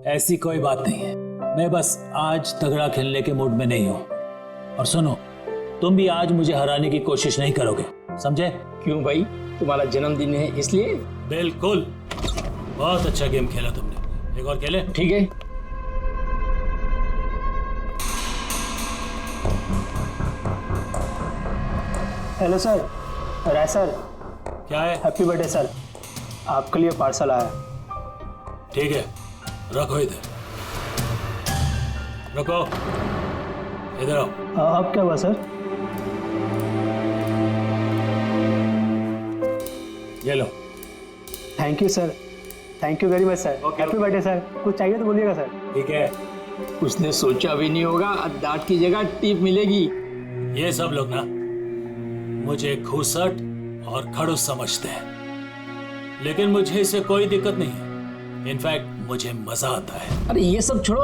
ऐसी कोई बात नहीं है, मैं बस आज तगड़ा खेलने के मूड में नहीं हूं। और सुनो, तुम भी आज मुझे हराने की कोशिश नहीं करोगे, समझे? क्यों भाई, तुम्हारा जन्मदिन है इसलिए? बिल्कुल। बहुत अच्छा गेम खेला तुमने, एक और खेले? ठीक है। हेलो सर, राय सर। क्या है? हैप्पी बर्थडे सर, आपके लिए पार्सल आया। ठीक है, रखो इधर, रखो इधर आओ। अब क्या हुआ सर? ये लो। Thank you sir, thank you very much sir. Happy birthday sir. कुछ चाहिए तो बोलिएगा सर। ठीक है। उसने सोचा भी नहीं होगा डांट की जगह टिप मिलेगी। ये सब लोग ना मुझे घूसट और खड़ूस समझते हैं, लेकिन मुझे इससे कोई दिक्कत नहीं है। इनफैक्ट मुझे मजा आता है। अरे ये सब छोड़ो,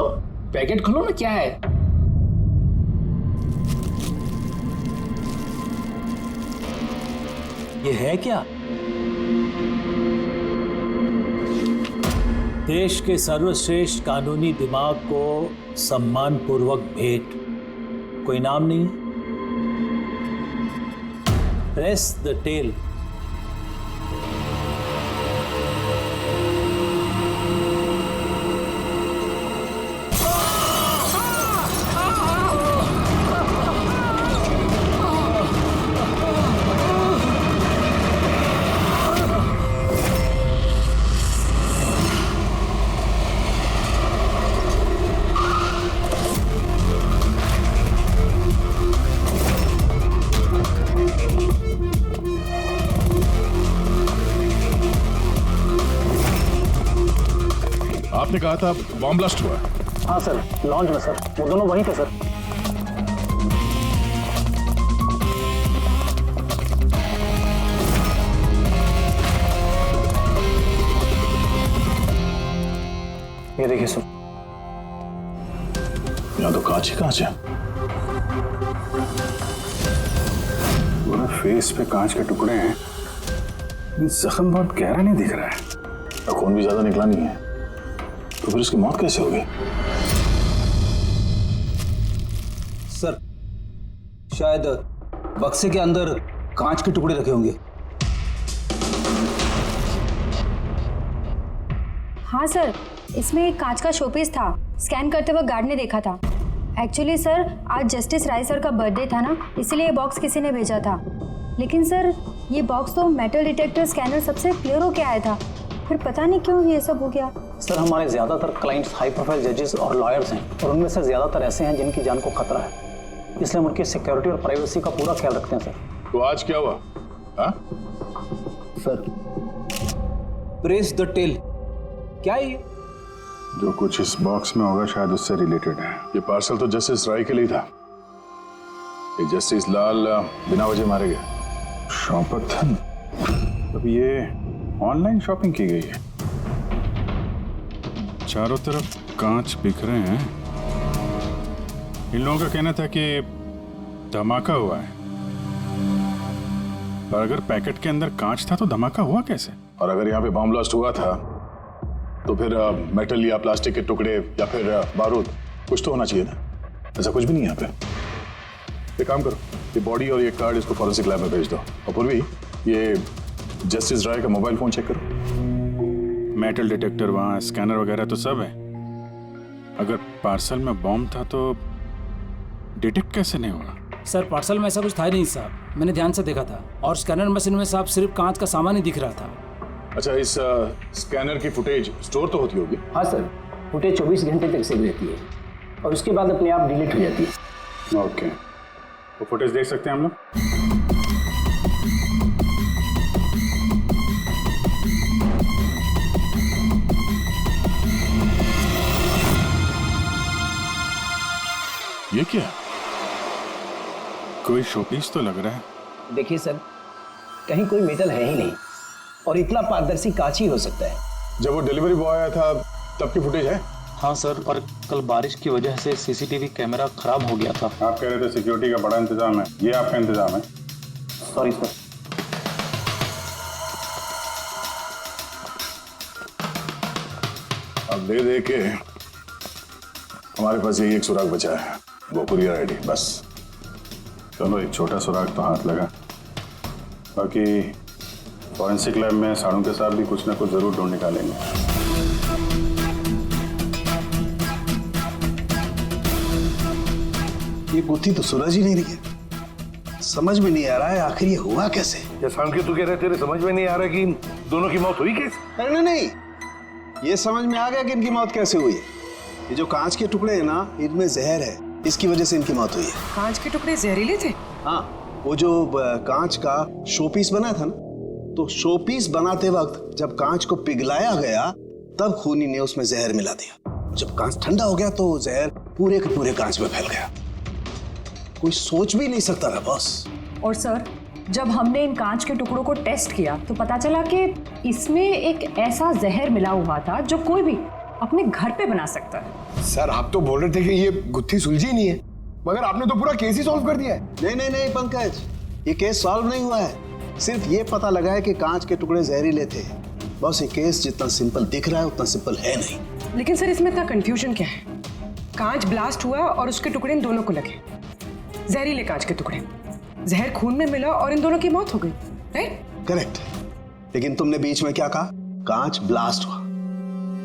पैकेट खोलो ना, क्या है? ये है क्या? देश के सर्वश्रेष्ठ कानूनी दिमाग को सम्मान पूर्वक भेंट। कोई नाम नहीं? Press the tell. आपने कहा था बॉम्ब ब्लास्ट हुआ। हाँ सर, लॉन्च में सर। वो दोनों वहीं थे सर। ये देखिए सर। यहाँ तो कांच ही कांच है। पूरा फेस पे कांच के टुकड़े हैं। जख्म बहुत गहरा नहीं दिख रहा है। खून भी ज्यादा निकला नहीं है, तो फिर उसकी मौत कैसे होगी? सर, शायद बक्से के अंदर कांच के टुकड़े रखे होंगे। हाँ सर, इसमें एक कांच का शोपीस था। स्कैन करते वक्त गार्ड ने देखा था। एक्चुअली सर, आज जस्टिस राय सर का बर्थडे था ना, इसीलिए ये बॉक्स किसी ने भेजा था। लेकिन सर, ये बॉक्स तो मेटल डिटेक्टर स्कैनर सबसे क्लियर होके आया था, फिर पता नहीं क्यों ये सब हो गया। सर, हमारे ज़्यादातर क्लाइंट्स हाई प्रोफाइल जजेस और लॉयर्स हैं, और उनमें से ज़्यादातर ऐसे हैं जिनकी जान को खतरा है, इसलिए हम उनकी सिक्योरिटी और प्राइवेसी का पूरा ख्याल रखते हैं सर। तो आज क्या हुआ? हाँ? सर, प्रेस द टेल, क्या है ये? जो कुछ इस बॉक्स में होगा शायद उससे रिलेटेड है। ये पार्सल तो जस्टिस राय के लिए था। ये जस्टिस लाल बिना वजह मारे गए। शौपथन, अब ये ऑनलाइन शॉपिंग की गई है। चारों तरफ कांच बिखरे हैं। इन लोगों का कहना था कि धमाका हुआ है, पर अगर पैकेट के अंदर कांच था तो धमाका हुआ कैसे? और अगर यहाँ पे बॉम्ब ब्लास्ट हुआ था तो फिर मेटल या प्लास्टिक के टुकड़े या फिर बारूद, कुछ तो होना चाहिए ना। ऐसा कुछ भी नहीं है यहाँ पे। एक काम करो, ये बॉडी और ये कार्ड इसको फॉरेंसिक लैब में भेज दो। और पूर्वी, ये जस्टिस राय का मोबाइल फोन चेक करो। मेटल डिटेक्टर वहाँ, स्कैनर वगैरह तो सब है। अगर पार्सल में बॉम्ब था तो डिटेक्ट कैसे नहीं हुआ? सर, पार्सल में ऐसा कुछ था ही नहीं साहब, मैंने ध्यान से देखा था। और स्कैनर मशीन में साहब सिर्फ कांच का सामान ही दिख रहा था। अच्छा, इस स्कैनर की फुटेज स्टोर तो होती होगी? हाँ सर, फुटेज 24 घंटे तक सेव रहती है और उसके बाद अपने आप डिलीट हो जाती है। ओके, तो फुटेज देख सकते हैं हम लोग? ये क्या? कोई शोपीस तो लग रहा है। देखिए सर, कहीं कोई मेटल है ही नहीं और इतना पारदर्शी कांच ही हो सकता है। जब वो डिलीवरी बॉय आया था तब की फुटेज है? हाँ सर, और कल बारिश की वजह से सीसीटीवी कैमरा खराब हो गया था। आप कह रहे थे सिक्योरिटी का बड़ा इंतजाम है, ये आपका इंतजाम है? Sorry sir. अब दे के हमारे पास यही एक सुराग बचा है, वो कुरियर आईडी बस। चलो एक छोटा सुराग तो हाथ लगा, बाकी फॉरेंसिक लैब में साड़ू के साथ भी कुछ ना कुछ जरूर ढूंढ निकालेंगे। ये गुत्थी तो सूरज ही नहीं रही है। समझ में नहीं आ रहा है आखिर ये हुआ कैसे। के तू कह रहे तेरे समझ में नहीं आ रहा कि इन दोनों की मौत हुई कैसे? नहीं नहीं, ये समझ में आ गया कि इनकी मौत कैसे हुई है। ये जो कांच के टुकड़े हैं ना, इनमें जहर है, इसकी वजह से इनकी मौत हुई है। कांच के टुकड़े जहरीले थे? हाँ, वो जो कांच का शोपीस बना था ना, तो शोपीस बनाते वक्त जब कांच को पिघलाया गया तब खूनी ने उसमें जहर मिला दिया। जब कांच ठंडा हो गया तो जहर पूरे के पूरे कांच में फैल गया। कोई सोच भी नहीं सकता था बॉस। और सर, जब हमने इन कांच के टुकड़ों को टेस्ट किया तो पता चला कि इसमें एक ऐसा जहर मिला हुआ था जो कोई भी अपने घर पे बना सकता है। सर आप तो बोल रहे थे कि ये गुत्थी सुलझी नहीं है, मगर आपने तो पूरा केस ही सॉल्व कर दिया है। नहीं नहीं नहीं पंकज, ये केस सॉल्व नहीं हुआ है। सिर्फ ये पता लगा है कि कांच के टुकड़े जहरीले थे। बस ये केस जितना सिंपल दिख रहा है उतना सिंपल है नहीं। लेकिन सर इसमें इतना कंफ्यूजन क्या है? कांच ब्लास्ट हुआ और उसके टुकड़े इन दोनों को लगे, जहरीले कांच के टुकड़े, जहर खून में मिला और इन दोनों की मौत हो गई, राइट? करेक्ट। लेकिन तुमने बीच में क्या कहा? कांच ब्लास्ट हुआ।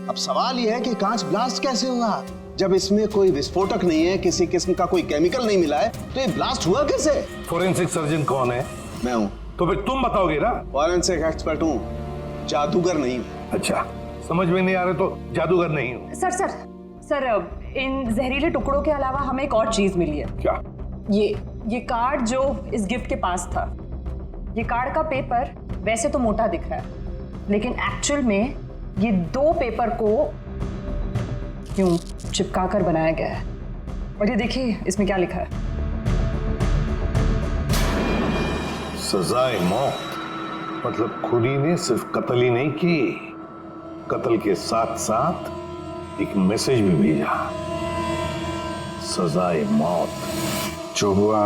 अब सवाल यह है कि कांच ब्लास्ट कैसे हुआ? जब इसमें कोई विस्फोटक नहीं है, किसी किस्म का कोई केमिकल नहीं मिला है, तो ये ब्लास्ट हुआ कैसे? फोरेंसिक सर्जन कौन है? मैं हूँ। तो फिर तुम बताओगे ना। फॉरेंसिक एक्सपर्ट हूँ, जादूगर नहीं हूँ। अच्छा, समझ में नहीं आ रहा तो जादूगर नहीं हूँ। सर इन जहरीले टुकड़ों के अलावा हमें एक और चीज मिली है। क्या? ये कार्ड जो इस गिफ्ट के पास था, ये कार्ड का पेपर वैसे तो मोटा दिख रहा है, लेकिन एक्चुअल में ये 2 पेपर को यूं चिपका कर बनाया गया है। और ये देखिए इसमें क्या लिखा है। सजाए मौत, मतलब खूनी ने सिर्फ कत्ल ही नहीं की, कत्ल के साथ साथ एक मैसेज भी भेजा, सजाए मौत। जो हुआ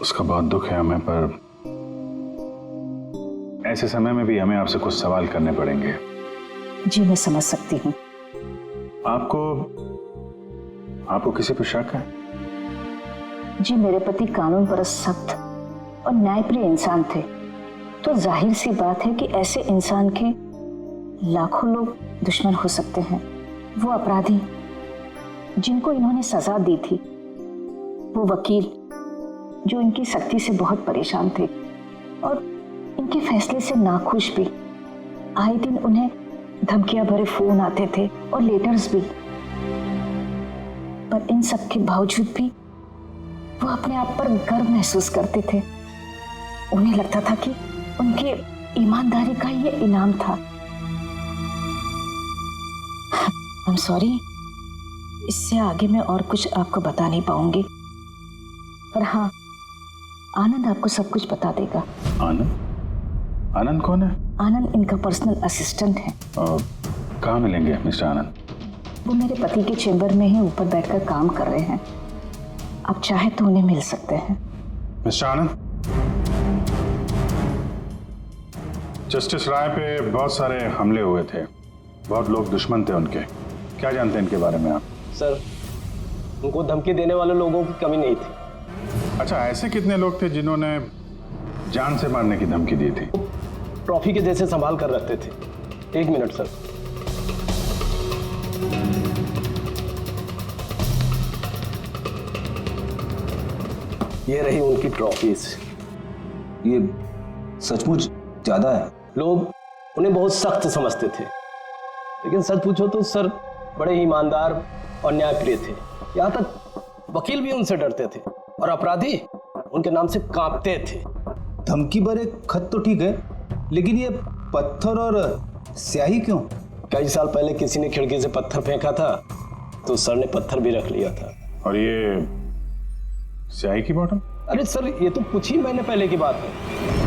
उसका बहुत दुख है हमें, पर ऐसे समय में भी हमें आपसे कुछ सवाल करने पड़ेंगे। जी मैं समझ सकती हूँ। आपको किसी पर शक है? जी मेरे पति कानून पर सख्त और न्यायप्रिय इंसान थे, तो जाहिर सी बात है कि ऐसे इंसान के लाखों लोग दुश्मन हो सकते हैं। वो अपराधी जिनको इन्होंने सजा दी थी, वो वकील जो इनकी सख्ती से बहुत परेशान थे और इनके फैसले से नाखुश भी, आए दिन उन्हें धमकियां भरे फोन आते थे और लेटर्स भी, पर इन सब के बावजूद भी वो अपने आप पर गर्व महसूस करते थे। उन्हें लगता था कि उनके ईमानदारी का ये इनाम था। आई एम सॉरी, इससे आगे मैं और कुछ आपको बता नहीं पाऊंगी, पर हाँ आनंद आपको सब कुछ बता देगा। आनंद? आनंद कौन है? आनंद इनका पर्सनल असिस्टेंट है। कहाँ मिलेंगे मिस्टर आनंद? वो मेरे पति के चेंबर में ही ऊपर बैठकर काम कर रहे हैं, आप चाहे तो उन्हें मिल सकते हैं। मिस्टर आनंद, जस्टिस राय पे बहुत सारे हमले हुए थे, बहुत लोग दुश्मन थे उनके, क्या जानते हैं इनके बारे में आप? सर, उनको धमकी देने वाले लोगों की कमी नहीं थी। अच्छा, ऐसे कितने लोग थे जिन्होंने जान से मारने की धमकी दी थी? ट्रॉफी के जैसे संभाल कर रखते थे। 1 मिनट सर। ये रही उनकी ट्रॉफीज। ये सचमुच ज्यादा है। लोग उन्हें बहुत सख्त समझते थे, लेकिन सच पूछो तो सर बड़े ही ईमानदार और न्यायप्रिय थे। यहाँ तक वकील भी उनसे डरते थे और अपराधी उनके नाम से कांपते थे। धमकी भरे खत तो ठीक है, लेकिन ये पत्थर और स्याही क्यों? कई साल पहले किसी ने खिड़की से पत्थर फेंका था, तो सर ने पत्थर भी रख लिया था। और ये स्याही की बॉटल? अरे सर, ये तो कुछ ही महीने पहले की बात है।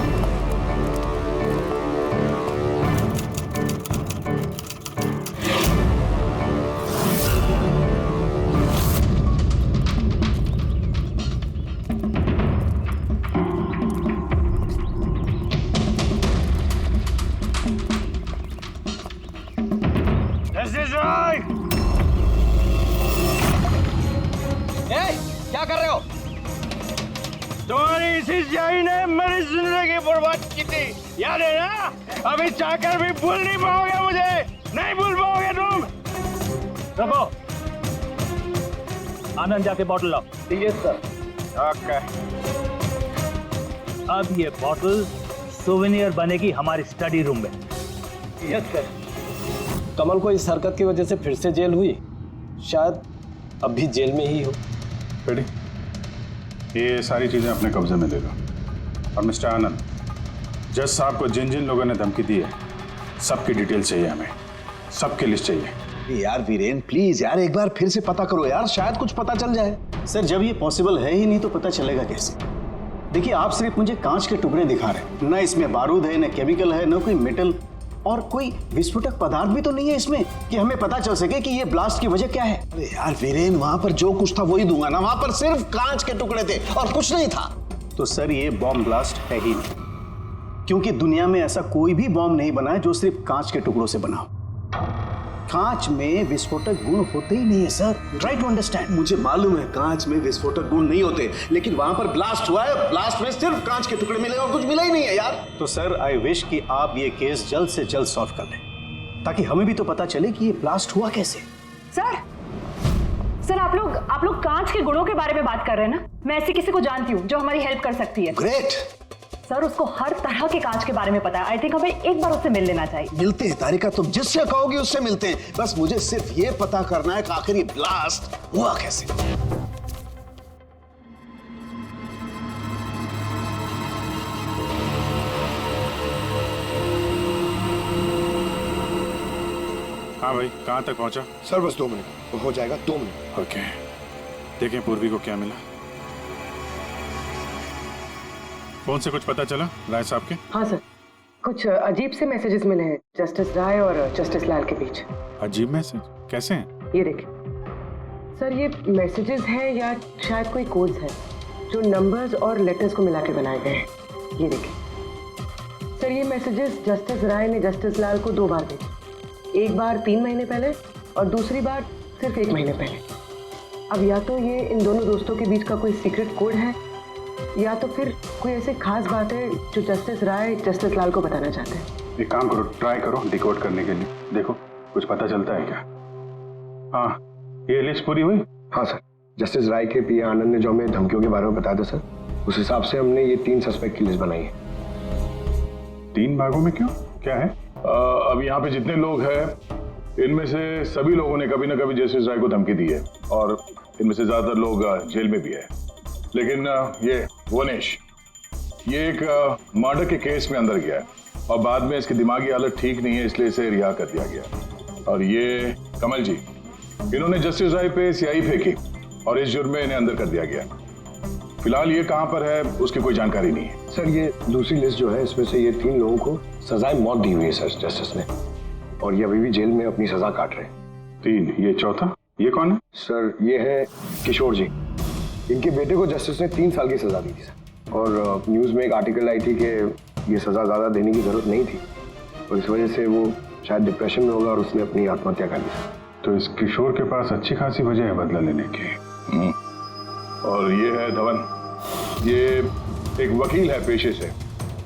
क्या कर रहे हो? तुम्हारी इसी स्याही ने मेरी जिंदगी बर्बाद की थी, याद है ना? अभी चाहकर भी भूल नहीं पाओगे मुझे, नहीं भूल पाओगे तुम। रखो, आनंद जाके बॉटल लाओ। Yes sir. ओके। अब ये बॉटल सोवेनियर बनेगी हमारी स्टडी रूम में। Yes sir. कमल को इस हरकत की वजह से फिर से जेल हुई, शायद अब भी जेल में ही हो। रेडी, ये सारी चीजें अपने कब्जे में ले लो। और मिस्टर आनंद, जज साहब को जिन जिन लोगों ने धमकी दी है सबकी डिटेल चाहिए, हमें सबकी लिस्ट चाहिए। यार वीरेन प्लीज यार, एक बार फिर से पता करो यार, शायद कुछ पता चल जाए। सर जब ये पॉसिबल है ही नहीं तो पता चलेगा कैसे? देखिए आप सिर्फ मुझे कांच के टुकड़े दिखा रहे हैं, ना इसमें बारूद है, ना केमिकल है, ना कोई मेटल, और कोई विस्फोटक पदार्थ भी तो नहीं है इसमें कि हमें पता चल सके कि ये ब्लास्ट की वजह क्या है। अरे यार वीरेन, वहां पर जो कुछ था वही दूंगा ना, वहां पर सिर्फ कांच के टुकड़े थे और कुछ नहीं था। तो सर ये बॉम्ब ब्लास्ट है ही नहीं, क्योंकि दुनिया में ऐसा कोई भी बॉम्ब नहीं बना है जो सिर्फ कांच के टुकड़ों से बना हो। कांच में विस्फोटक गुण होते ही नहीं है सर, ट्राई टू अंडरस्टैंड। मुझे मालूम है कांच में विस्फोटक गुण नहीं होते, लेकिन वहां पर ब्लास्ट हुआ है, ब्लास्ट में सिर्फ कांच के टुकड़े मिले और कुछ मिला ही नहीं है यार। तो सर आई विश कि आप ये केस जल्द से जल्द सॉल्व कर लें, ताकि हमें भी तो पता चले कि ये ब्लास्ट हुआ कैसे। सर आप लोग कांच के गुणों के बारे में बात कर रहे हैं ना? मैं ऐसी किसी को जानती हूँ जो हमारी हेल्प कर सकती है। ग्रेट सर, उसको हर तरह के कांच के बारे में पता है। आई थिंक हमें एक बार उससे मिल लेना चाहिए। मिलते हैं तारिका, तुम जिससे कहोगे उससे मिलते हैं, बस मुझे सिर्फ ये पता करना है कि आखिर ये ब्लास्ट हुआ कैसे। हाँ भाई, कहाँ तक पहुँचा? सर बस 2 मिनट हो जाएगा, 2 मिनट। ओके, देखें पूर्वी को क्या मिला। फोन से कुछ पता चला राय साहब के? हाँ सर, कुछ अजीब से मैसेजेस मिले हैं जस्टिस राय और जस्टिस लाल के बीच। अजीब मैसेज? कैसे हैं? ये देखिए सर, ये मैसेजेस हैं या शायद कोई कोड्स हैं जो नंबर्स और लेटर्स को मिला के बनाए गए हैं। ये देखिए सर, ये मैसेजेस जस्टिस राय ने जस्टिस लाल को 2 बार भेजे, एक बार 3 महीने पहले और दूसरी बार सिर्फ 1 महीने पहले। अब या तो ये इन दोनों दोस्तों के बीच का कोई सीक्रेट कोड है, या तो फिर कोई ऐसी खास बात है जो जस्टिस राय जस्टिस लाल को बताना चाहते हैं। एक काम करो, ट्राई करो डिकोड करने के लिए, देखो कुछ पता चलता है क्या। हाँ, ये लिस्ट पूरी हुई? हाँ सर, जस्टिस राय के पीए आनंद ने जो हमें धमकियों के बारे में बताया था सर, उस हिसाब से हमने ये 3 सस्पेक्ट की लिस्ट बनाई है। 3 भागों में क्यों, क्या है? अब यहाँ पे जितने लोग हैं इनमें से सभी लोगों ने कभी ना कभी जस्टिस राय को धमकी दी है, और इनमें से ज्यादातर लोग जेल में भी है। लेकिन ये वनेश, ये एक मर्डर के केस में अंदर गया है और बाद में इसकी दिमागी हालत ठीक नहीं है, इसलिए इसे रिहा कर दिया गया। और ये कमल जी, इन्होंने जस्टिस राय पे स्याही फेंकी और इस जुर्म में इन्हें अंदर कर दिया गया। फिलहाल ये कहाँ पर है उसकी कोई जानकारी नहीं है। सर ये दूसरी लिस्ट जो है, इसमें से ये 3 लोगों को सजाए मौत दी हुई है सर जस्टिस ने, और ये अभी भी जेल में अपनी सजा काट रहे हैं। 3, ये चौथा, ये कौन है? सर ये है किशोर जी, इनके बेटे को जस्टिस ने 3 साल की सजा दी थी सर, और न्यूज़ में एक आर्टिकल आई थी कि ये सजा ज़्यादा देने की जरूरत नहीं थी, और इस वजह से वो शायद डिप्रेशन में होगा और उसने अपनी आत्महत्या कर ली। तो इस किशोर के पास अच्छी खासी वजह है बदला लेने की। और ये है धवन, ये एक वकील है पेशे से,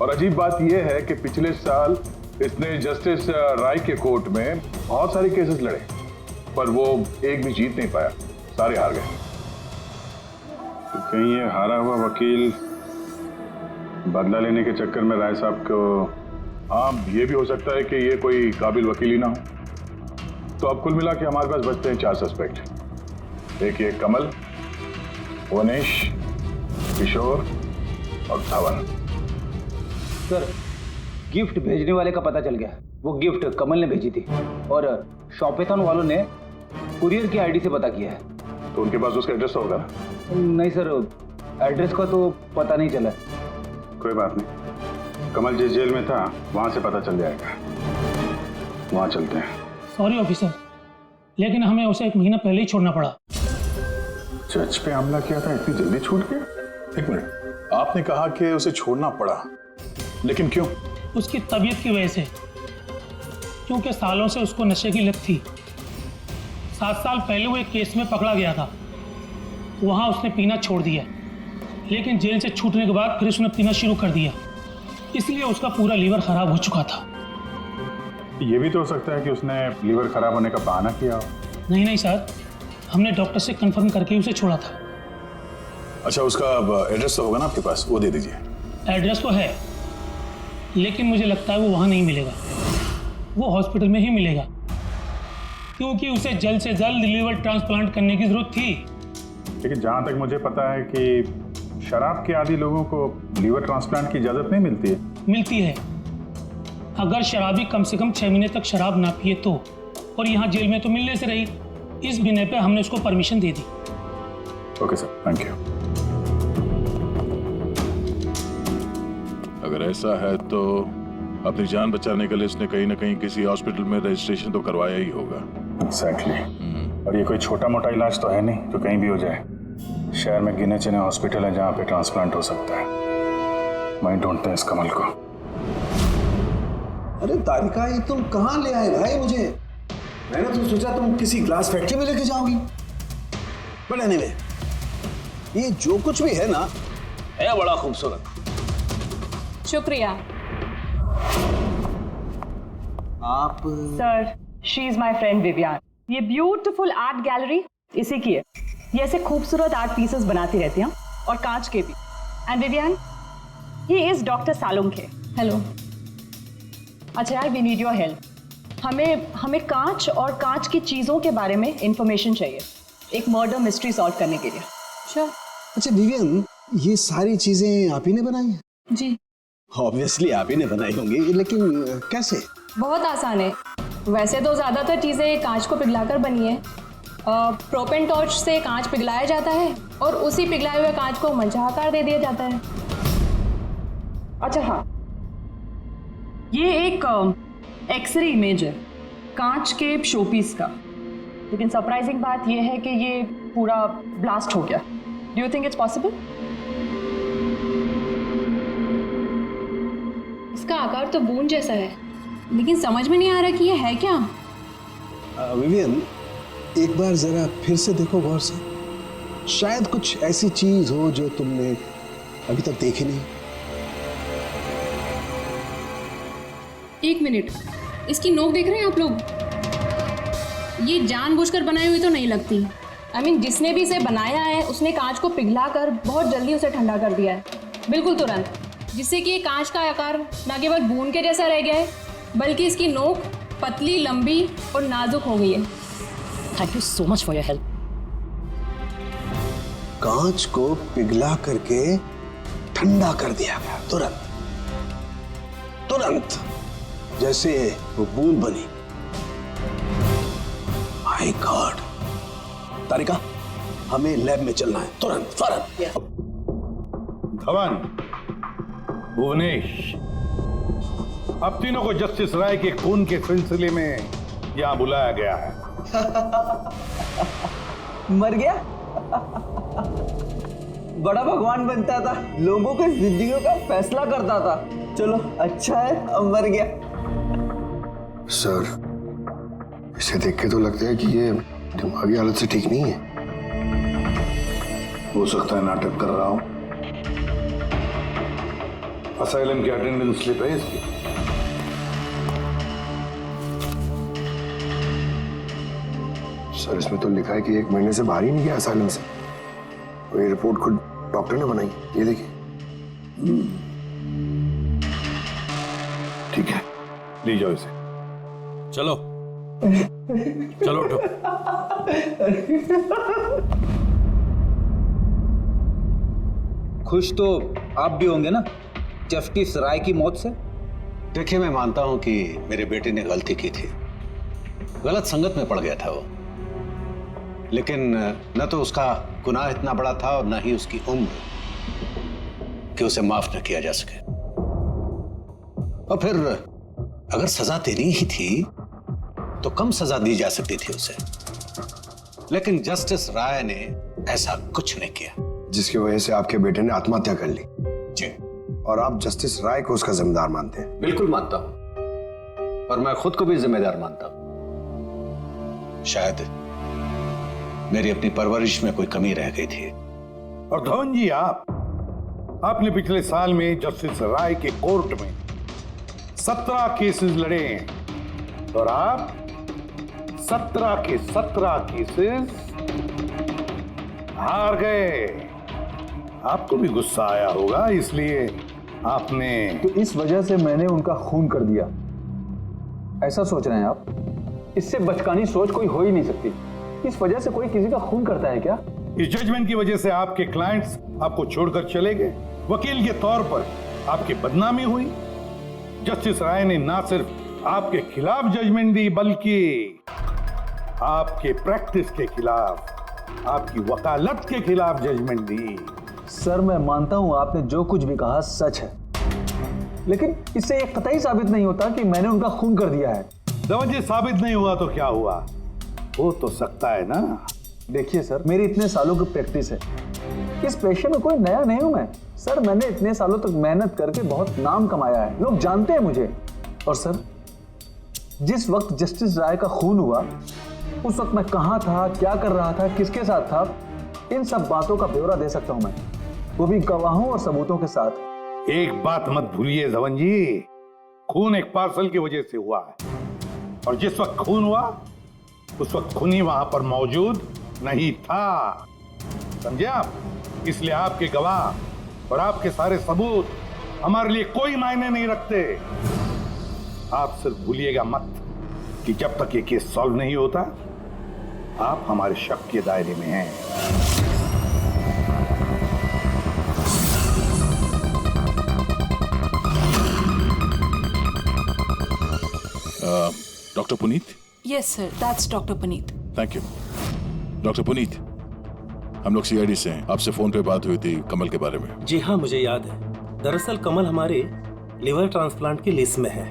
और अजीब बात यह है कि पिछले साल इसने जस्टिस राय के कोर्ट में बहुत सारे केसेस लड़े, पर वो एक भी जीत नहीं पाया, सारे हार गए। तो कहीं ये हारा हुआ वकील बदला लेने के चक्कर में राय साहब को, हाँ ये भी हो सकता है कि ये कोई काबिल वकील ही ना हो। तो अब कुल मिला के हमारे पास बचते हैं 4 सस्पेक्ट, एक ये कमल, वनेश, किशोर और धवन। सर गिफ्ट भेजने वाले का पता चल गया, वो गिफ्ट कमल ने भेजी थी और शॉपेथॉन वालों ने कुरियर की आईडी से पता किया है। तो उनके पास उसका एड्रेस तो होगा ना? नहीं सर, एड्रेस का तो पता नहीं चला। कोई बात नहीं, कमल जिस जेल में था वहां से पता चल जाएगा, वहां चलते हैं। सॉरी ऑफिसर, लेकिन हमें उसे 1 महीना पहले ही छोड़ना पड़ा। जज पे हमला किया था, इतनी जल्दी छूट गया? 1 मिनट, आपने कहा कि उसे छोड़ना पड़ा, लेकिन क्यों? उसकी तबीयत की वजह से, क्योंकि सालों से उसको नशे की लत थी। 7 साल पहले वो एक केस में पकड़ा गया था वहाँ उसने पीना छोड़ दिया, लेकिन जेल से छूटने के बाद फिर उसने पीना शुरू कर दिया, इसलिए उसका पूरा लीवर खराब हो चुका था। ये भी तो हो सकता है कि उसने लीवर खराब होने का बहाना किया हो। नहीं नहीं सर, हमने डॉक्टर से कंफर्म करके उसे छोड़ा था। अच्छा, उसका एड्रेस तो होगा ना आपके पास, वो दे दीजिए। एड्रेस तो है, लेकिन मुझे लगता है वो वहाँ नहीं मिलेगा, वो हॉस्पिटल में ही मिलेगा, क्योंकि उसे जल्द से जल्द लीवर ट्रांसप्लांट करने की जरूरत थी। लेकिन जहाँ तक मुझे पता है कि शराब के आदी लोगों को लीवर ट्रांसप्लांट की इजाज़त नहीं मिलती है। मिलती है, अगर शराबी कम से कम 6 महीने तक शराब ना पिए तो, और यहाँ जेल में तो मिलने से रही, इस बिना पे हमने उसको permission they the. Okay sir, thank you. अगर ऐसा है तो अपनी जान बचाने के लिए इसने कहीं ना कहीं किसी हॉस्पिटल में रजिस्ट्रेशन तो करवाया ही होगा। एग्जैक्टली। और ये कोई छोटा मोटा इलाज तो है नहीं जो कहीं भी हो जाए। शहर में गिने चुने हॉस्पिटल है जहाँ पे ट्रांसप्लांट हो सकता है। मैं ढूंढते हैं इस कमल को। अरे तारिका, ये तुम कहाँ ले आए भाई मुझे? मैंने तो सोचा तुम किसी ग्लास फैक्ट्री में लेके जाओगी। बट एनीवे, ये जो कुछ भी है ना, है बड़ा खूबसूरत। शुक्रिया। आप sir, she is my friend Vivian. ये ब्यूटीफुल आर्ट गैलरी इसी की है। ये ऐसे खूबसूरत आर्ट पीसेस बनाती रहती हैं, और कांच के भी। And Vivian, he is doctor Salunkhe. Hello. अच्छा यार, वी नीड योर हेल्प। हमें कांच और कांच की चीजों के बारे में इंफॉर्मेशन चाहिए, एक मर्डर मिस्ट्री सॉल्व करने के लिए। श्योर। अच्छा विवियन, ये सारी चीजें आप ही ने बनाई हैं? जी। ऑब्वियसली आप ही ने बनाई होंगी, लेकिन कैसे? बहुत आसान है। वैसे तो ज़्यादातर चीज़ें कांच को पिघलाकर बनी है। प्रोपेन टॉर्च से कांच पिघलाया जाता है और उसी पिघलाए हुए कांच को मनचाहा आकार दे दिया जाता है। अच्छा हाँ, ये एक एक्सरे इमेज है कांच के शोपीस का, लेकिन सरप्राइजिंग बात यह है कि ये पूरा ब्लास्ट हो गया। Do you think it's possible? इसका आकार तो बूंद जैसा है, लेकिन समझ में नहीं आ रहा कि ये है क्या। विवियन, एक बार जरा फिर से देखो गौर से। शायद कुछ ऐसी चीज हो जो तुमने अभी तक देखी नहीं। एक मिनट, इसकी नोक देख रहे हैं आप लोग? ये जानबूझकर बनाई हुई तो नहीं लगती। I mean, जिसने भी इसे बनाया है उसने कांच को पिघलाकर बहुत जल्दी उसे ठंडा कर दिया है, बिल्कुल तुरंत, जिससे कि ये कांच का आकार न केवल बूंद के जैसा रह गया है, बल्कि इसकी नोक पतली, लंबी और नाजुक हो गई है। Thank you so much for your help. कांच को पिघला करके ठंडा कर दिया गया, तुरंत तुरंत, जैसे वो बूंद बनी। My God. तारिका, हमें लैब में चलना है तुरंत, फौरन। धवन, भुवनेश, अब तीनों को जस्टिस राय के खून के सिलसिले में यहां बुलाया गया है। मर गया? बड़ा भगवान बनता था, लोगों की जिंदगियों का फैसला करता था। चलो अच्छा है, अब मर गया। सर, इसे देख के तो लगता है कि ये दिमागी हालत से ठीक नहीं है। हो सकता है नाटक कर रहा हूं। असाइलम की अटेंडेंस स्लिप है इसकी। सर, इसमें तो लिखा है कि 1 महीने से बाहर ही नहीं गया असाइलम से। और ये रिपोर्ट खुद डॉक्टर ने बनाई, ये देखिए। ठीक है, ले जाओ इसे। चलो चलो उठो। खुश तो आप भी होंगे ना जस्टिस राय की मौत से? देखिए, मैं मानता हूं कि मेरे बेटे ने गलती की थी, गलत संगत में पड़ गया था वो, लेकिन न तो उसका गुनाह इतना बड़ा था और न ही उसकी उम्र कि उसे माफ न किया जा सके। और फिर अगर सजा देनी ही थी तो कम सजा दी जा सकती थी उसे, लेकिन जस्टिस राय ने ऐसा कुछ नहीं किया, जिसकी वजह से आपके बेटे ने आत्महत्या कर ली। जी। और आप जस्टिस राय को उसका जिम्मेदार मानते हैं? बिल्कुल मानता हूं, और मैं खुद को भी जिम्मेदार मानता हूं। शायद मेरी अपनी परवरिश में कोई कमी रह गई थी। और धवन जी, आपने पिछले साल में जस्टिस राय के कोर्ट में 17 केसेस लड़े हैं और आप 17 के 17 केसेस हार गए। आपको भी गुस्सा आया होगा, इसलिए आपने तो इस वजह से मैंने उनका खून कर दिया, ऐसा सोच रहे हैं आप? इससे बचकानी सोच कोई हो ही नहीं सकती। इस वजह से कोई किसी का खून करता है क्या? इस जजमेंट की वजह से आपके क्लाइंट्स आपको छोड़कर चले गए, वकील के तौर पर आपकी बदनामी हुई। जस्टिस राय ने ना सिर्फ आपके खिलाफ जजमेंट दी, बल्कि आपके प्रैक्टिस के खिलाफ, आपकी वकालत के खिलाफ जजमेंट दी। सर, मैं मानता हूं आपने जो कुछ भी कहा सच है, लेकिन इससे यह कतई साबित नहीं होता कि मैंने उनका खून कर दिया है। धवन जी, साबित नहीं हुआ तो क्या हुआ? हो तो सकता है ना। देखिए सर, मेरी इतने सालों की प्रैक्टिस है, इस पेशे में कोई नया नहीं हूं मैं। सर, मैंने इतने सालों तक मेहनत करके बहुत नाम कमाया है, लोग जानते हैं मुझे। और सर, जिस वक्त जस्टिस राय का खून हुआ, उस वक्त मैं कहां था, क्या कर रहा था, किसके साथ था, इन सब बातों का ब्यौरा दे सकता हूं मैं, वो भी गवाहों और सबूतों के साथ। एक बात मत भूलिए धवन जी, खून एक पार्सल की वजह से हुआ है, और जिस वक्त खून हुआ उस वक्त खूनी वहां पर मौजूद नहीं था, समझे आप? इसलिए आपके गवाह और आपके सारे सबूत हमारे लिए कोई मायने नहीं रखते। आप सिर्फ भूलिएगा मत कि जब तक ये केस सॉल्व नहीं होता, आप हमारे शक के दायरे में हैं। Doctor Puneet? Yes sir, that's doctor Puneet. Thank you. Doctor Puneet, हम लोग सीआईडी से हैं, आपसे फोन पे बात हुई थी कमल के बारे में। जी हाँ, मुझे याद है। दरअसल कमल हमारे लिवर ट्रांसप्लांट की लिस्ट में है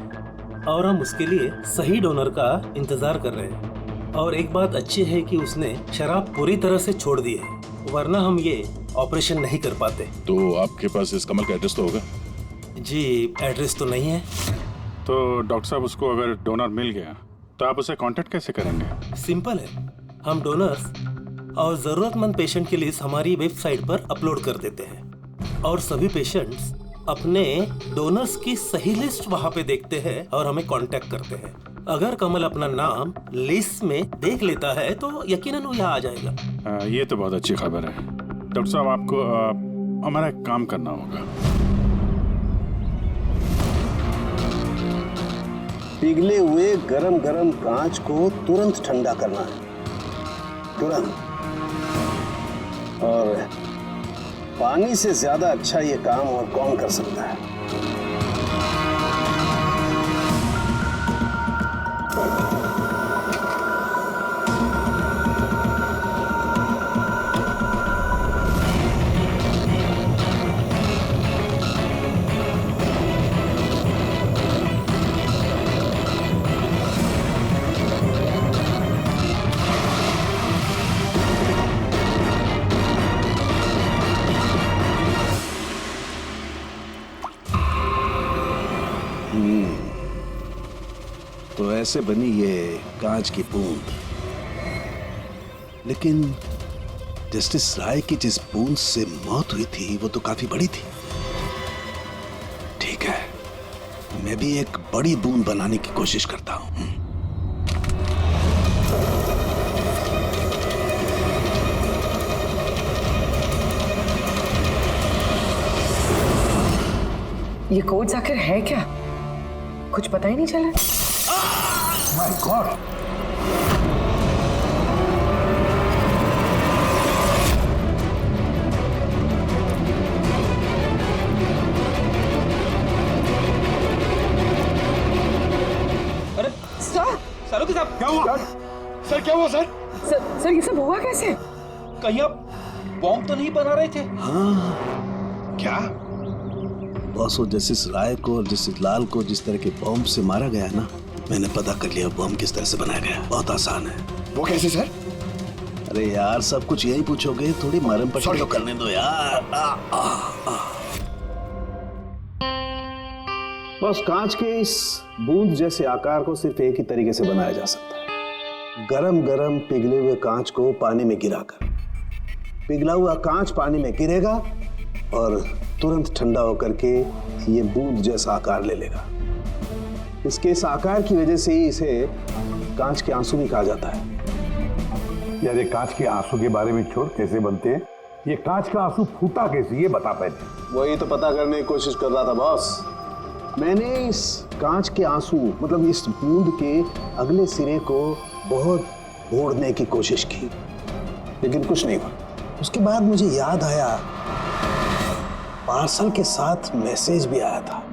और हम उसके लिए सही डोनर का इंतजार कर रहे हैं। और एक बात अच्छी है कि उसने शराब पूरी तरह से छोड़ दी है, वरना हम ये ऑपरेशन नहीं कर पाते। तो आपके पास इस कमल का एड्रेस तो होगा? जी, एड्रेस तो नहीं है। तो डॉक्टर साहब, उसको अगर डोनर मिल गया तो आप उसे कांटेक्ट कैसे करेंगे? सिंपल है, हम डोनर्स और जरूरतमंद पेशेंट की लिस्ट हमारी वेबसाइट पर अपलोड कर देते हैं और सभी पेशेंट्स अपने डोनर्स की सही लिस्ट वहां पे देखते हैं और हमें कांटेक्ट करते हैं। अगर कमल अपना नाम लिस्ट में देख लेता है तो यकीनन वो यहाँ आ जाएगा। ये तो बहुत अच्छी खबर है। डॉक्टर साहब, आपको हमारा एक काम करना होगा। पिघले हुए गरम गरम कांच को तुरंत ठंडा करना है, तुरंत। और पानी से ज्यादा अच्छा ये काम और कौन कर सकता है? तो ऐसे बनी ये कांच की बूंद। लेकिन जस्टिस राय की जिस बूंद से मौत हुई थी वो तो काफी बड़ी थी। ठीक है, मैं भी एक बड़ी बूंद बनाने की कोशिश करता हूं। ये कोड्स आखिर है क्या? कुछ पता ही नहीं चला। My God! अरे सर, सालुकी साहब, क्या हुआ? सर क्या हुआ सर? सर ये सब हुआ कैसे? कहीं आप बॉम्ब तो नहीं बना रहे थे? हाँ, क्या बॉस, वो जस्टिस राय को और जस्टिस लाल को जिस तरह के बॉम्ब से मारा गया ना, मैंने पता कर लिया बॉम्ब किस तरह से बनाया गया। बहुत आसान है। वो कैसे सर? अरे यार, सब कुछ यही पूछोगे, थोड़ी मरम पट्टी तो करने दो यार। बस कांच के इस बूंद जैसे आकार को सिर्फ एक ही तरीके से बनाया जा सकता है, गरम गरम पिघले हुए कांच को पानी में गिराकर, पिघला हुआ कांच पानी में गिरेगा और तुरंत ठंडा होकर के ये बूंद जैसा आकार ले लेगा। इसके इस आकार की वजह से ही इसे कांच के आंसू भी कहा जाता है। यार ये कांच के आंसू के बारे में छोड़, कैसे बनते हैं? ये कांच का आंसू फूटा कैसे, ये बता पहले। वही तो पता करने की कोशिश कर रहा था बॉस। मैंने इस कांच के आंसू मतलब इस बूंद के अगले सिरे को बहुत मोड़ने की कोशिश की, लेकिन कुछ नहीं हुआ। उसके बाद मुझे याद आया पार्सल के साथ मैसेज भी आया था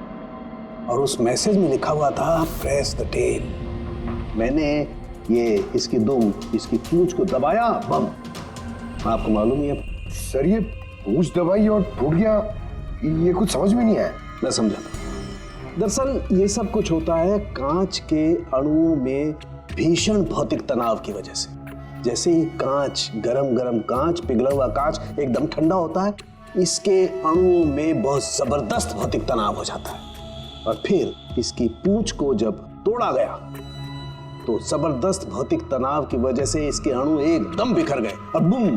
और उस मैसेज में लिखा हुआ था प्रेस द टेल। मैंने ये इसकी दुम, इसकी पूंछ को दबाया, बम। आपको मालूम ही है सर, ये पूंछ दबाई और टूट गया, ये कुछ समझ में नहीं आया। मैं समझा। दरअसल ये सब कुछ होता है कांच के अणुओं में भीषण भौतिक तनाव की वजह से। जैसे ही कांच, गरम गरम कांच, पिघला हुआ कांच एकदम ठंडा होता है, इसके अणुओं में बहुत जबरदस्त भौतिक तनाव हो जाता है और फिर इसकी पूंछ को जब तोड़ा गया तो जबरदस्त भौतिक तनाव की वजह से इसके अणु एकदम बिखर गए और बूम,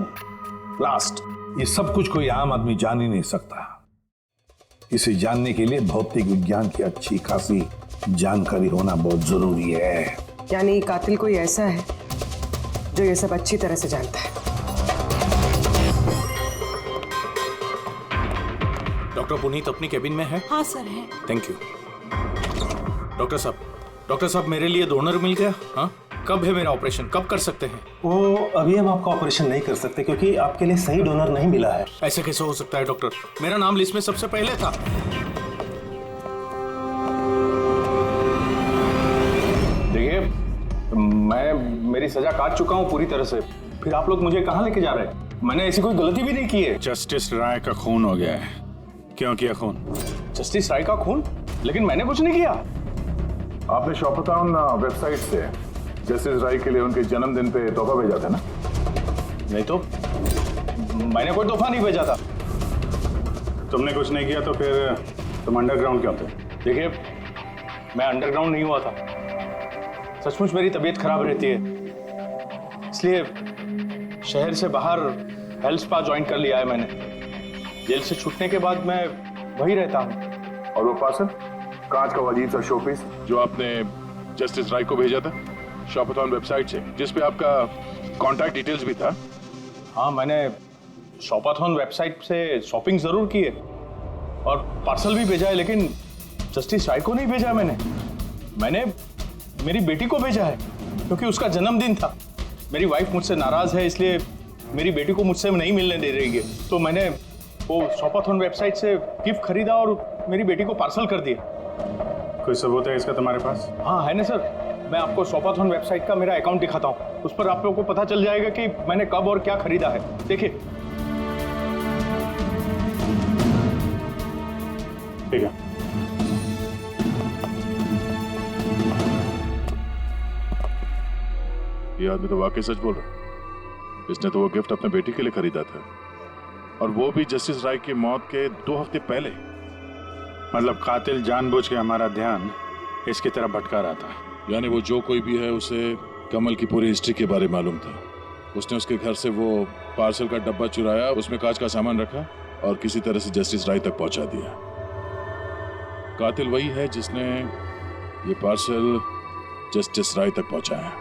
ब्लास्ट। ये सब कुछ कोई आम आदमी जान ही नहीं सकता। इसे जानने के लिए भौतिक विज्ञान की अच्छी खासी जानकारी होना बहुत जरूरी है। यानी कातिल कोई ऐसा है जो ये सब अच्छी तरह से जानता है। डॉक्टर पुनीत अपनी केबिन में है? हाँ सर है। Thank you. डॉक्टर साहब मेरे लिए डोनर मिल गया? हाँ, कब है मेरा ऑपरेशन, कब कर सकते हैं? वो अभी हम आपका ऑपरेशन नहीं कर सकते क्योंकि आपके लिए सही डोनर नहीं मिला है। ऐसे कैसे हो सकता है डॉक्टर? मेरा नाम लिस्ट में सबसे पहले था। देखिए, मेरी सजा काट चुका हूँ पूरी तरह से, फिर आप लोग मुझे कहाँ लेके जा रहे हैं? मैंने ऐसी कोई गलती भी नहीं की है। जस्टिस राय का खून हो गया है। क्यों किया खून? जस्टिस राय का खून? लेकिन मैंने कुछ नहीं किया। आपने शॉपटाउन वेबसाइट से जस्टिस राय के लिए उनके जन्मदिन पे तोहफा भेजा था ना? नहीं तो मैंने कोई तोहफा नहीं भेजा था। तुमने कुछ नहीं किया तो फिर तुम अंडरग्राउंड क्यों थे? देखिए, मैं अंडरग्राउंड नहीं हुआ था। सचमुच मेरी तबीयत खराब रहती है, इसलिए शहर से बाहर हेल्थ स्पा ज्वाइन कर लिया है मैंने। जेल से छूटने के बाद मैं वही रहता हूँ। और वो पार्सल, कांच का अजीब सा शोपीस जो आपने जस्टिस राय को भेजा था शॉपथॉन वेबसाइट से, जिसपे आपका कॉन्टैक्ट डिटेल्स भी था। हाँ, मैंने शॉपथॉन वेबसाइट से शॉपिंग जरूर की है और पार्सल भी भेजा है, लेकिन जस्टिस राय को नहीं भेजा मैंने मेरी बेटी को भेजा है क्योंकि उसका जन्मदिन था। मेरी वाइफ मुझसे नाराज है, इसलिए मेरी बेटी को मुझसे नहीं मिलने दे रही है, तो मैंने वो शॉपथॉन वेबसाइट से गिफ्ट खरीदा और मेरी बेटी को पार्सल कर दिया। कोई सबूत है इसका तुम्हारे पास? हाँ है ना सर, मैं आपको शॉपथॉन वेबसाइट का मेरा अकाउंट दिखाता हूँ, उस पर आप लोगों को पता चल जाएगा कि मैंने कब और क्या खरीदा है। देखिए, ठीक है। ये आदमी तो वाकई सच बोल रहा। इसने तो वो गिफ्ट अपने बेटी के लिए खरीदा था, और वो भी जस्टिस राय की मौत के 2 हफ्ते पहले। मतलब कातिल जानबूझ के हमारा ध्यान इसकी तरफ भटका रहा था। यानी वो जो कोई भी है, उसे कमल की पूरी हिस्ट्री के बारे में मालूम था। उसने उसके घर से वो पार्सल का डब्बा चुराया, उसमें कांच का सामान रखा और किसी तरह से जस्टिस राय तक पहुंचा दिया। कातिल वही है जिसने ये पार्सल जस्टिस राय तक पहुंचाया।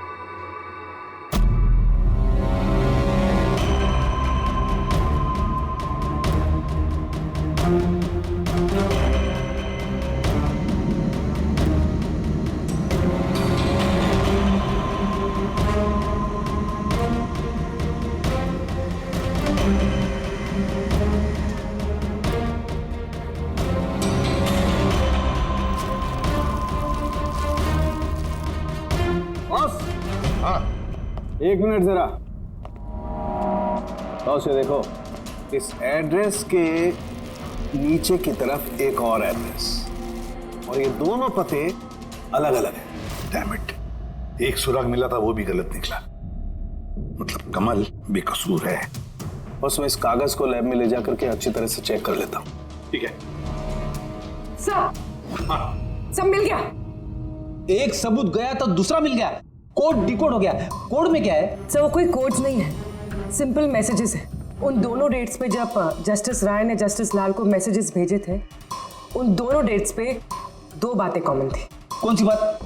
एक मिनट जरा, तो उसे देखो, इस एड्रेस के नीचे की तरफ एक और एड्रेस, और ये दोनों पते अलग अलग हैं। डैम इट, एक सुराग मिला था वो भी गलत निकला। मतलब कमल बेकसूर है। बस मैं इस कागज को लैब में ले जाकर के अच्छी तरह से चेक कर लेता हूँ। ठीक है सब, सब मिल गया। एक सबूत गया तो दूसरा मिल गया। कोड डिकोड हो गया। कोड में क्या है? सर वो कोई कोड्स नहीं है, सिंपल मैसेजेस है। उन दोनों डेट्स पे जब जस्टिस राय ने जस्टिस लाल को मैसेजेस भेजे थे, उन दोनों डेट्स पे 2 बातें कॉमन थी। कौन सी बात?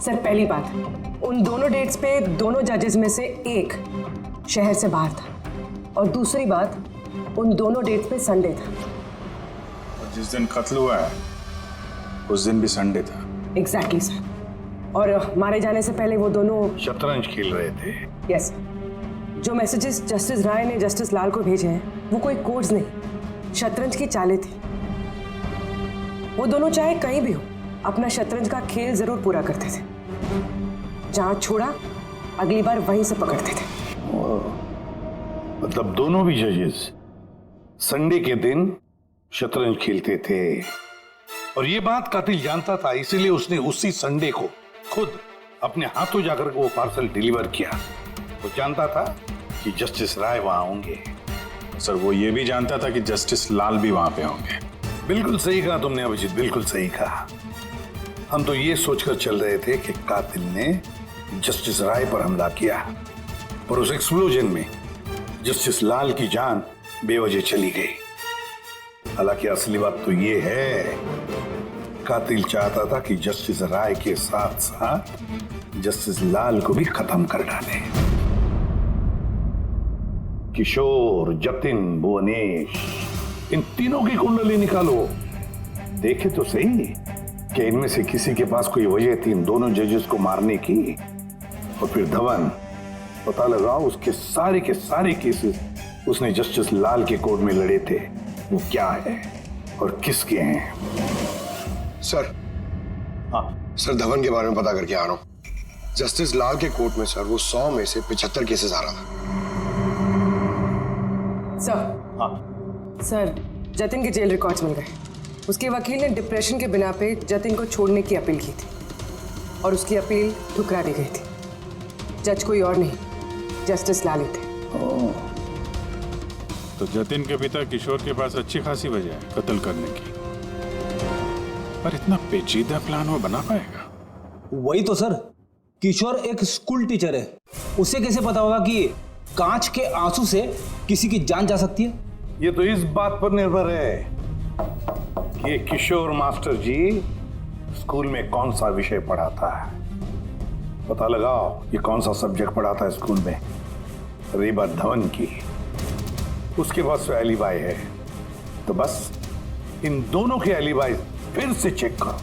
सर पहली बात, उन दोनों डेट्स पे दोनों जजेस में से एक शहर से बाहर था, और दूसरी बात, उन दोनों डेट्स पे संडे था। जिस दिन कत्ल हुआ है उस दिन भी संडे था। Exactly sir. और मारे जाने से पहले वो दोनों शतरंज खेल रहे थे। यस। जो मैसेजेस जस्टिस राय ने जस्टिस लाल को भेजे हैं वो कोई कोड्स नहीं, शतरंज की चालें थी। वो दोनों चाहे कहीं भी हो अपना शतरंज का खेल जरूर पूरा करते थे। जहां छोड़ा अगली बार वहीं से पकड़ते थे। मतलब दोनों भी जजेस संडे के दिन शतरंज खेलते थे, और ये बात कातिल जानता था, इसीलिए उसने उसी संडे को खुद अपने हाथों जाकर वो पार्सल डिलीवर किया। वो जानता था कि जस्टिस राय वहां होंगे। सर वो ये भी जानता था कि जस्टिस लाल भी वहां पे होंगे। बिल्कुल सही कहा तुमने अभिजीत, बिल्कुल सही कहा। हम तो ये सोचकर चल रहे थे कि कातिल ने जस्टिस राय पर हमला किया, पर उस एक्सप्लोजन में जस्टिस लाल की जान बेवजह चली गई। हालांकि असली बात तो ये है, कातिल चाहता था कि जस्टिस राय के साथ साथ जस्टिस लाल को भी खत्म कर डाले। किशोर, जतिन, भुवनेश, इन तीनों की कुंडली निकालो, देखे तो सही कि इनमें से किसी के पास कोई वजह थी इन दोनों जजेस को मारने की। और फिर धवन, पता लगाओ उसके सारे के सारे केसेस उसने जस्टिस लाल के कोर्ट में लड़े थे, वो क्या है और किसके हैं। सर, हाँ सर, धवन के बारे में पता करके आ रहा हूँ। जस्टिस लाल के कोर्ट में सर वो 100 में से 75 केसेस आ रहा था। सर, हाँ सर, जतिन के जेल रिकॉर्ड्स मिल गए। उसके वकील ने डिप्रेशन के बिना पे जतिन को छोड़ने की अपील की थी, और उसकी अपील ठुकरा दी गई थी। जज कोई और नहीं, जस्टिस लाल ही थे। तो जतिन के पिता किशोर के पास अच्छी खासी वजह है कत्ल करने की, पर इतना पेचीदा प्लान वो बना पाएगा? वही तो सर, किशोर एक स्कूल टीचर है, उसे कैसे पता होगा कि कांच के आंसू से किसी की जान जा सकती है? ये तो इस बात पर निर्भर है कि ये किशोर मास्टर जी स्कूल में कौन सा विषय पढ़ाता है। पता लगाओ ये कौन सा सब्जेक्ट पढ़ाता है स्कूल में। रही बात धवन की, उसके पास एलिबाई है, तो बस इन दोनों के एलिबाई फिर से चेक करो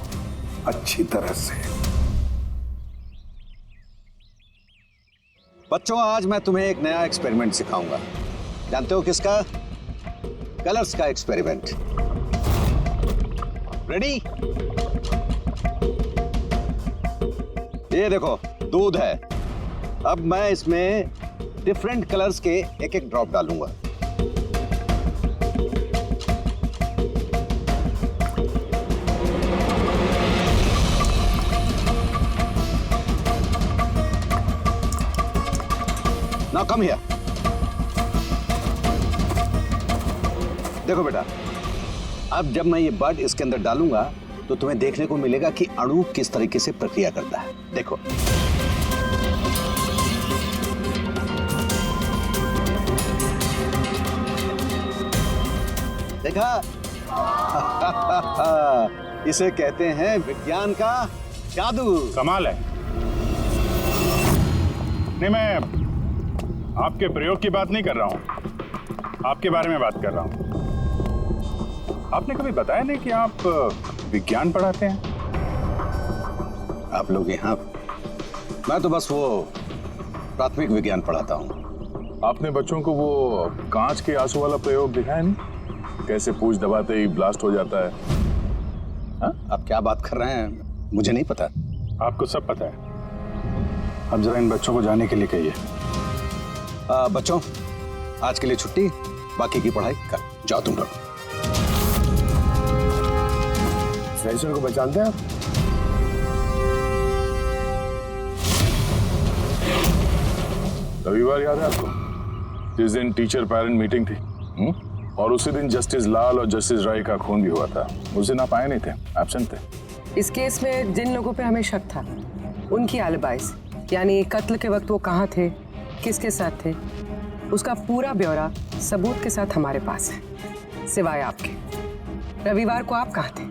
अच्छी तरह से। बच्चों, आज मैं तुम्हें एक नया एक्सपेरिमेंट सिखाऊंगा। जानते हो किसका? कलर्स का एक्सपेरिमेंट। रेडी? ये देखो, दूध है। अब मैं इसमें डिफरेंट कलर्स के एक एक ड्रॉप डालूंगा। Now come here. देखो बेटा, अब जब मैं ये बर्ड इसके अंदर डालूंगा तो तुम्हें देखने को मिलेगा कि अणु किस तरीके से प्रक्रिया करता है। देखो, देखा? इसे कहते हैं विज्ञान का जादू। कमाल है। नहीं, मैं आपके प्रयोग की बात नहीं कर रहा हूं, आपके बारे में बात कर रहा हूं। आपने कभी बताया नहीं कि आप विज्ञान पढ़ाते हैं? आप लोग यहाँ? मैं तो बस वो प्राथमिक विज्ञान पढ़ाता हूँ। आपने बच्चों को वो कांच के आंसू वाला प्रयोग दिखाया नहीं? कैसे पूंछ दबाते ही ब्लास्ट हो जाता है। हाँ? आप क्या बात कर रहे हैं? मुझे नहीं पता। आपको सब पता है। अब जरा इन बच्चों को जाने के लिए कहिए। बच्चों, आज के लिए छुट्टी, बाकी की पढ़ाई कर जाओ तुम लोग। फ्रेंड्स को पहचानते हैं आप? रविवार याद है आपको, जिस दिन टीचर पेरेंट मीटिंग थी? और उसी दिन जस्टिस लाल और जस्टिस राय का खून भी हुआ था। उस दिन आप आए नहीं थे, एब्सेंट थे। इस केस में जिन लोगों पे हमें शक था उनकी एलिबाइज यानी कत्ल के वक्त वो कहाँ थे, किसके साथ थे, उसका पूरा ब्यौरा सबूत के साथ हमारे पास है, सिवाय आपके। रविवार को आप कहाँ थे?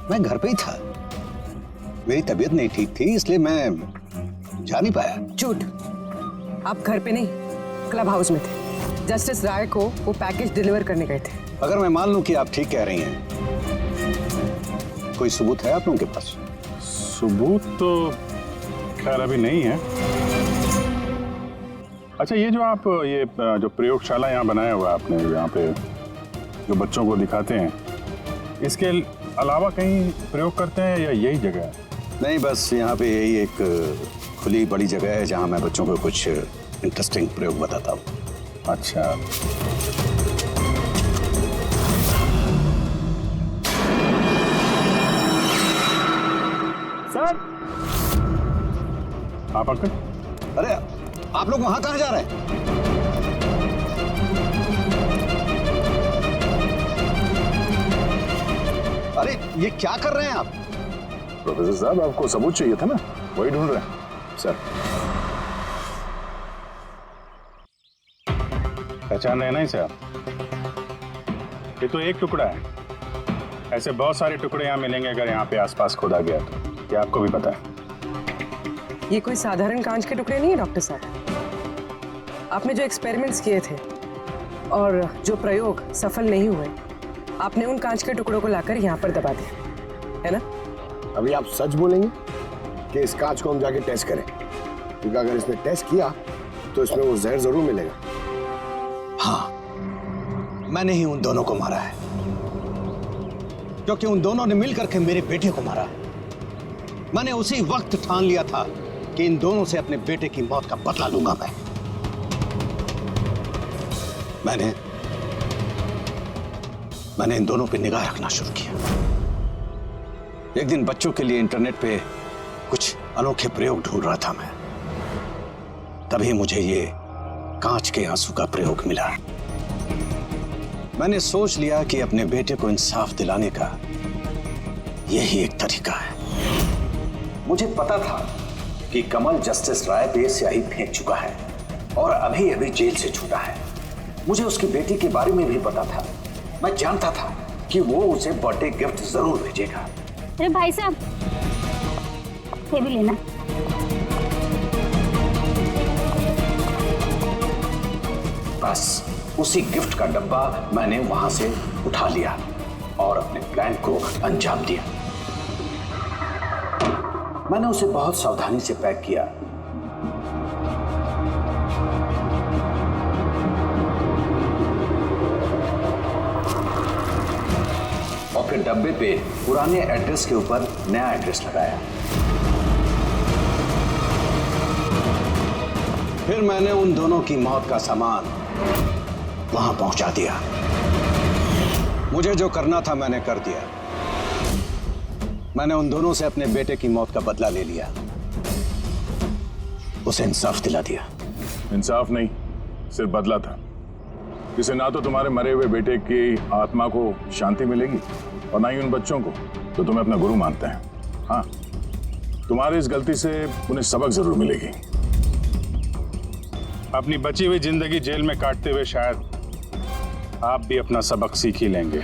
मैं घर पे ही था। मेरी तबीयत नहीं ठीक थी, इसलिए मैं जा नहीं पाया। झूठ, आप घर पे नहीं, क्लब हाउस में थे। जस्टिस राय को वो पैकेज डिलीवर करने गए थे। अगर मैं मान लूं कि आप ठीक कह रही हैं, कोई सबूत है आप लोगों के पास? सबूत तो खैर अभी नहीं है। अच्छा, ये जो आप ये जो प्रयोगशाला यहाँ बनाया हुआ आपने, यहाँ पे जो बच्चों को दिखाते हैं, इसके अलावा कहीं प्रयोग करते हैं या यही जगह है? नहीं, बस यहाँ पे यही एक खुली बड़ी जगह है जहाँ मैं बच्चों को कुछ इंटरेस्टिंग प्रयोग बताता हूँ। अच्छा, सर। आप अंकल? अरे आप लोग वहां कहाँ जा रहे हैं? अरे ये क्या कर रहे हैं आप? प्रोफेसर साहब, आपको सबूत चाहिए था ना, वही ढूंढ रहे हैं। सर, पहचान रहे ना इसे आप? ये तो एक टुकड़ा है, ऐसे बहुत सारे टुकड़े यहाँ मिलेंगे अगर यहाँ पे आसपास खोदा गया तो। क्या आपको भी पता है? ये कोई साधारण कांच के टुकड़े नहीं है डॉक्टर साहब। आपने जो एक्सपेरिमेंट्स किए थे और जो प्रयोग सफल नहीं हुए, आपने उन कांच के टुकड़ों को लाकर यहाँ पर दबा दिया, है ना? अभी आप सच बोलेंगे कि इस कांच को हम जाके टेस्ट करें? क्योंकि अगर इसने टेस्ट किया तो इसमें वो जहर जरूर मिलेगा। हाँ, मैंने ही उन दोनों को मारा है, क्योंकि उन दोनों ने मिलकर के मेरे बेटे को मारा। मैंने उसी वक्त ठान लिया था कि इन दोनों से अपने बेटे की मौत का बदला लूंगा। मैंने इन दोनों पे निगाह रखना शुरू किया। एक दिन बच्चों के लिए इंटरनेट पे कुछ अनोखे प्रयोग ढूंढ रहा था मैं, तभी मुझे ये कांच के आंसू का प्रयोग मिला। मैंने सोच लिया कि अपने बेटे को इंसाफ दिलाने का यही एक तरीका है। मुझे पता था कि कमल जस्टिस राय पे स्याही फेंक चुका है और अभी अभी जेल से छूटा है। मुझे उसकी बेटी के बारे में भी पता था। मैं जानता था कि वो उसे बर्थडे गिफ्ट जरूर भेजेगा। अरे भाई साहब, ये भी लेना। बस उसी गिफ्ट का डब्बा मैंने वहां से उठा लिया और अपने प्लान को अंजाम दिया। मैंने उसे बहुत सावधानी से पैक किया। और फिर डब्बे पे पुराने एड्रेस के ऊपर नया एड्रेस लगाया। फिर मैंने उन दोनों की मौत का सामान वहां पहुंचा दिया। मुझे जो करना था मैंने कर दिया। मैंने उन दोनों से अपने बेटे की मौत का बदला ले लिया, उसे इंसाफ दिला दिया। इंसाफ नहीं, सिर्फ बदला था। इससे ना तो तुम्हारे मरे हुए बेटे की आत्मा को शांति मिलेगी और ना ही उन बच्चों को जो तुम्हें अपना गुरु मानते हैं। हाँ, तुम्हारी इस गलती से उन्हें सबक जरूर मिलेगी। अपनी बची हुई जिंदगी जेल में काटते हुए शायद आप भी अपना सबक सीख ही लेंगे।